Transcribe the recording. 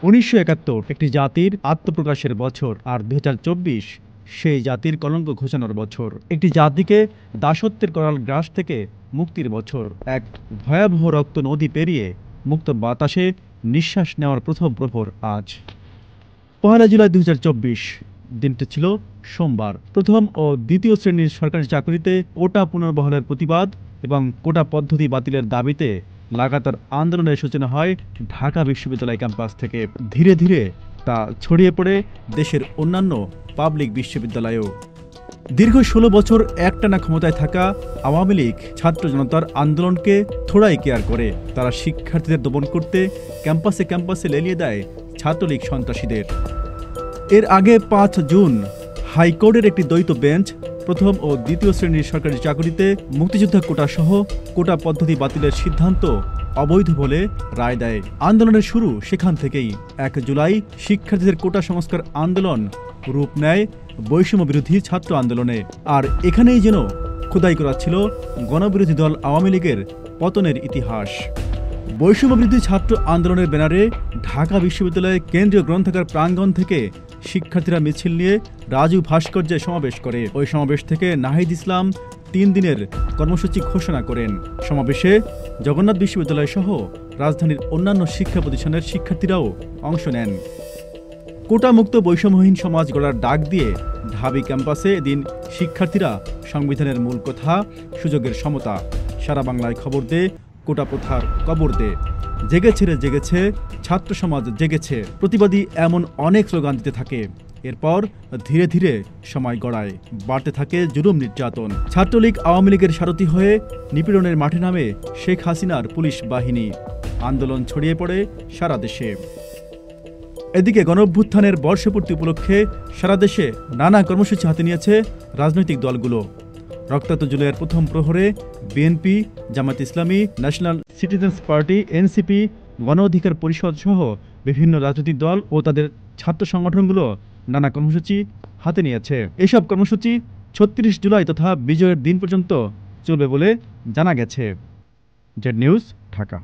১৯৭১ একটি জাতির আত্মপ্রকাশের বছর, আর ২০২৪ সেই জাতির কলঙ্ক ঘোচানোর বছর। একটি জাতিকে দাসত্বের করাল গ্রাস থেকে মুক্তির বছর। এক ভয়াবহ রক্ত নদী পেরিয়ে মুক্ত বাতাসে নিঃশ্বাস নেওয়ার প্রথম প্রহর আজ। ১ জুলাই ২০২৪ দিনটি ছিল সোমবার। প্রথম ও দ্বিতীয় শ্রেণীর সরকারি চাকরিতে কোটা পুনর্বহালের প্রতিবাদ এবং কোটা পদ্ধতি বাতিলের দাবিতে লাগাতার আন্দোলনের সূচনা হয় ঢাকা বিশ্ববিদ্যালয় ক্যাম্পাস থেকে। ধীরে ধীরে তা ছড়িয়ে পড়ে দেশের অন্যান্য পাবলিক বিশ্ববিদ্যালয়েও। দীর্ঘ ১৬ বছর একটানা ক্ষমতায় থাকা আওয়ামী লীগ ছাত্র জনতার আন্দোলনকে থোড়াই কেয়ার করে। তারা শিক্ষার্থীদের দমন করতে ক্যাম্পাসে ক্যাম্পাসে লেলিয়ে দেয় ছাত্রলীগ সন্ত্রাসীদের। এর আগে ৫ জুন হাইকোর্টের একটি দ্বৈত বেঞ্চ প্রথম ও দ্বিতীয় শ্রেণীর সরকারি চাকরিতে মুক্তিযোদ্ধা কোটাসহ কোটা পদ্ধতি বাতিলের সিদ্ধান্ত অবৈধ বলে রায় দেয়। আন্দোলনের শুরু সেখান থেকেই। ১ জুলাই শিক্ষার্থীদের কোটা সংস্কার আন্দোলন রূপ নেয় বৈষম্য বিরোধী ছাত্র আন্দোলনে। আর এখানেই যেন খোদাই করা ছিল গণবিরোধী দল আওয়ামী লীগের পতনের ইতিহাস। বৈষম্য বিরোধী ছাত্র আন্দোলনের ব্যানারে ঢাকা বিশ্ববিদ্যালয়ের কেন্দ্রীয় গ্রন্থাগার প্রাঙ্গণ থেকে শিক্ষার্থীরা মিছিল নিয়ে রাজু ভাস্কর্যে সমাবেশ করে। ওই সমাবেশ থেকে নাহিদ ইসলাম ৩ দিনের কর্মসূচি ঘোষণা করেন। সমাবেশে জগন্নাথ বিশ্ববিদ্যালয় সহ রাজধানীর অন্যান্য শিক্ষা প্রতিষ্ঠানের শিক্ষার্থীরাও অংশ নেন। কোটামুক্ত বৈষম্যহীন সমাজ গড়ার ডাক দিয়ে ঢাবি ক্যাম্পাসে এদিন শিক্ষার্থীরা সংবিধানের মূল কথা, সুযোগের সমতা, সারা বাংলায় খবর দে, কোটা প্রথার কবর দে, জেগেছে রে জেগেছে, ছাত্র সমাজ জেগেছে, প্রতিবাদী এমন অনেক স্লোগান দিতে থাকে। এরপর ধীরে ধীরে সময় গড়ায়, বাড়তে থাকে জুলুম নির্যাতন। ছাত্রলীগ আওয়ামী লীগের সারথি হয়ে নিপীড়নের মাঠে নামে শেখ হাসিনার পুলিশ বাহিনী। আন্দোলন ছড়িয়ে পড়ে সারা দেশে। এদিকে গণঅভ্যুত্থানের বর্ষপূর্তি উপলক্ষে সারা দেশে নানা কর্মসূচি হাতে নিয়েছে রাজনৈতিক দলগুলো। রক্তাক্ত জুলাইয়ের প্রথম প্রহরে বিএনপি, জামায়াত ইসলামী, ন্যাশনাল সিটিজেন্স পার্টি, এনসিপি, গণ অধিকার পরিষদ সহ বিভিন্ন রাজনৈতিক দল ও তাদের ছাত্র সংগঠনগুলো নানা কর্মসূচি হাতে নিয়েছে। এসব কর্মসূচি ৩৬ জুলাই তথা বিজয়ের দিন পর্যন্ত চলবে বলে জানা গেছে। Z news, Dhaka.